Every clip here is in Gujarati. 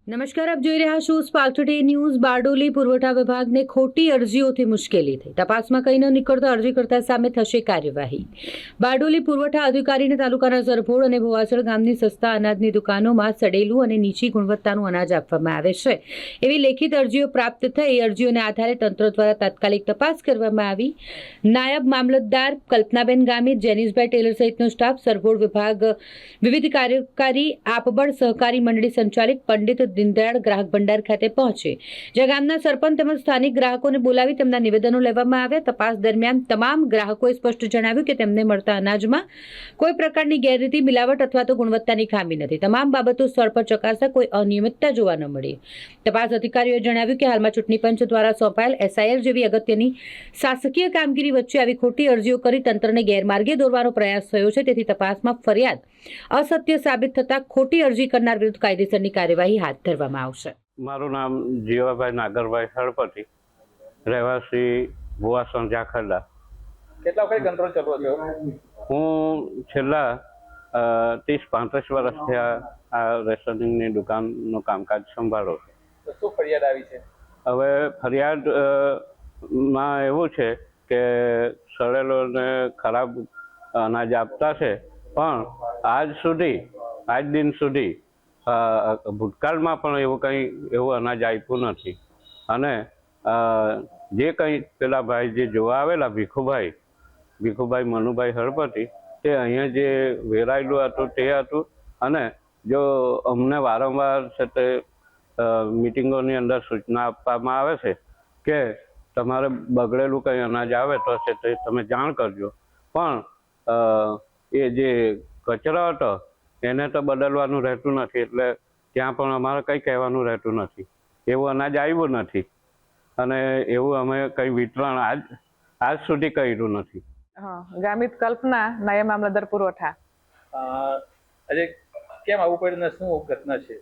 નમસ્કાર, આપ જોઈ રહ્યા છો સ્પાર્ક ટુડે ન્યૂઝ। બારડોલી પુરવઠા વિભાગને ખોટી અરજીઓથી મુશ્કેલી થઈ। તપાસમાં કંઈ ન નીકળતા અરજીકર્તા સામે થશે કાર્યવાહી। બારડોલી પુરવઠા અધિકારીને તાલુકાના સરભોડ અને ભુવાસણ ગામની સસ્તા અનાજની દુકાનોમાં સડેલું અને નીચી ગુણવત્તાનું અનાજ આપવામાં આવે છે એવી લેખિત અરજીઓ પ્રાપ્ત થઈ। અરજીઓને આધારે તંત્ર દ્વારા તાત્કાલિક તપાસ કરવામાં આવી। નાયબ મામલતદાર કલ્પનાબેન ગામિત, જેનિસભાઈ ટેલર સહિતનો સ્ટાફ સરભોડ વિભાગ વિવિધ કાર્યકારી આપબળ સહકારી મંડળી સંચાલિત પંડિત દીનદયાળ ગ્રાહક ભંડાર ખાતે પહોંચે, જ્યાં ગામના સરપંચ તેમજ સ્થાનિક ગ્રાહકોને બોલાવી તેમના નિવેદનો લેવામાં આવ્યા। તપાસ દરમિયાન તમામ ગ્રાહકોએ સ્પષ્ટ જણાવ્યું કે તેમને મળતા અનાજમાં કોઈ પ્રકારની ગેરરીતિ, મિલાવટ અથવા તો ગુણવત્તાની ખામી નથી। તમામ બાબતો સ્થળ પર ચકાસતા કોઈ અનિયમિતતા જોવા ન મળી। તપાસ અધિકારીઓએ જણાવ્યું કે હાલમાં ચૂંટણી પંચ દ્વારા સોંપાયેલ SIR જેવી અગત્યની શાસકીય કામગીરી વચ્ચે આવી ખોટી અરજીઓ કરી તંત્રને ગેરમાર્ગે દોરવાનો પ્રયાસ થયો છે। તેથી તપાસમાં ફરિયાદ અસત્ય સાબિત થતાં ખોટી અરજી કરનાર વિરુદ્ધ કાયદેસરની કાર્યવાહી હાથ ધરવામાં આવશે। મારું નામ જીવાભાઈ નાગરભાઈ હળપતિ, રહેવાસી ભુવાસણ ઝાખરડા। કેટલા વખત કંટ્રોલ ચાલુ હતો? હું છેલ્લા 30-35 વર્ષથી આ રેશનિંગની દુકાનનું કામકાજ સંભાળું છું। તો શું ફરિયાદ આવી છે? હવે ફરિયાદ માં એવું છે કે સડેલો ને ખરાબ અનાજ આપતા છે, પણ આજ દિન સુધી ભૂતકાળમાં પણ એવું અનાજ આપ્યું નથી। અને જે કંઈ પેલા ભાઈ જે જોવા આવેલા ભીખુભાઈ મનુભાઈ હળપતિ, તે અહીંયા જે વેરાયેલું હતું તે હતું। અને જો અમને વારંવાર છે તે મિટિંગોની અંદર સૂચના આપવામાં આવે છે કે તમારે બગડેલું કંઈ અનાજ આવે તો છે તે તમે જાણ કરજો, પણ એ જે કચરો હતો એને તો બદલવાનું રહેતું નથી, એટલે ત્યાં પણ અમારે કંઈ કહેવાનું રહેતું નથી। એવું અનાજ આવ્યું નથી અને એવું અમે કંઈ વિતરણ આજ સુધી કર્યું નથી। ગામિત કલ્પના, નાયબ મામલતદાર પુરવઠા। આજે કેમ આવવું પડ્યું ને શું ઘટના છે?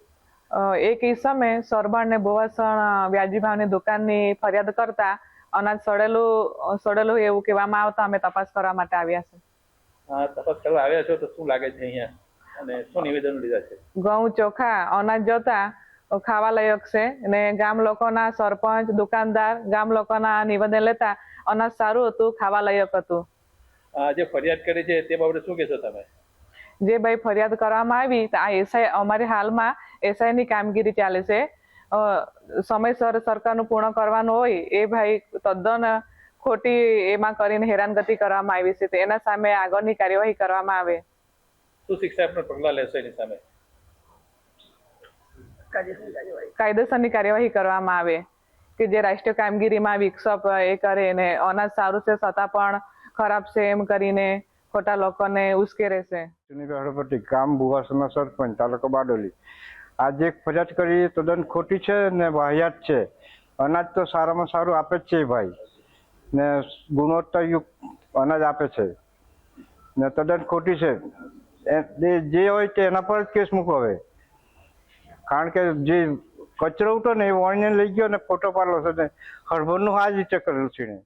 એક ઈસમે સરભણ ને ભુવાસણ વ્યાજી ભાવની દુકાનની ફરિયાદ કરતા અનાજ સડેલું એવું કહેવામાં આવતા અમે તપાસ કરવા માટે આવ્યા છે। તપાસ કરવા આવ્યા છો તો શું લાગે છે અહીંયા અને શું નિવેદન લીધા છે? ઘઉં, ચોખા, અનાજ જોતા ખાવા લાયક છે ને ગામ લોકોના સરપંચ, દુકાનદાર, ગામ લોકોના નિવેદન લેતા અનાજ સારું હતું, ખાવા લાયક હતું। જે ફરિયાદ કરી છે તે બાબતે શું કહેશો તમે? જે ભાઈ ફરિયાદ કરવામાં આવી આ SI અમારી હાલમાં SI ની કામગીરી ચાલે છે। સમયસર સરકારનું પૂર્ણ કરવાનું હોય એ ભાઈ તદ્દન ખોટી એમાં કરીને હેરાનગતિ કરવામાં આવી છે, એના સામે આગળની કાર્યવાહી કરવામાં આવે। શું શિક્ષાત્મક પગલાં લેશો એની સામે? કાયદેસરની કાર્યવાહી કરવામાં આવે કે જે રાષ્ટ્રીય કામગીરીમાં વિક્ષેપ એ કરે ને અનાજ સારું છે છતાં પણ ખરાબ છે એમ કરીને ખોટા લોકોને ઉશ્કેરે છે। ગામ ભુવાસણના સરપંચ, તાલુકો બારડોલી। આજે એક ફરિયાદ કરી તદ્દન ખોટી છે ને વાહિયાત છે। અનાજ તો સારામાં સારું આપે જ છે ભાઈ, ને ગુણવત્તાયુક્ત અનાજ આપે છે ને તદ્દન ખોટી છે। જે હોય તે એના પર જ કેસ મૂકો હવે, કારણ કે જે કચરો ઉઠો ને એ વાણીને લઈ ગયો ને ફોટો પાડલો છે ને હળભરનું આ જ રીતે કરેલું છે ને।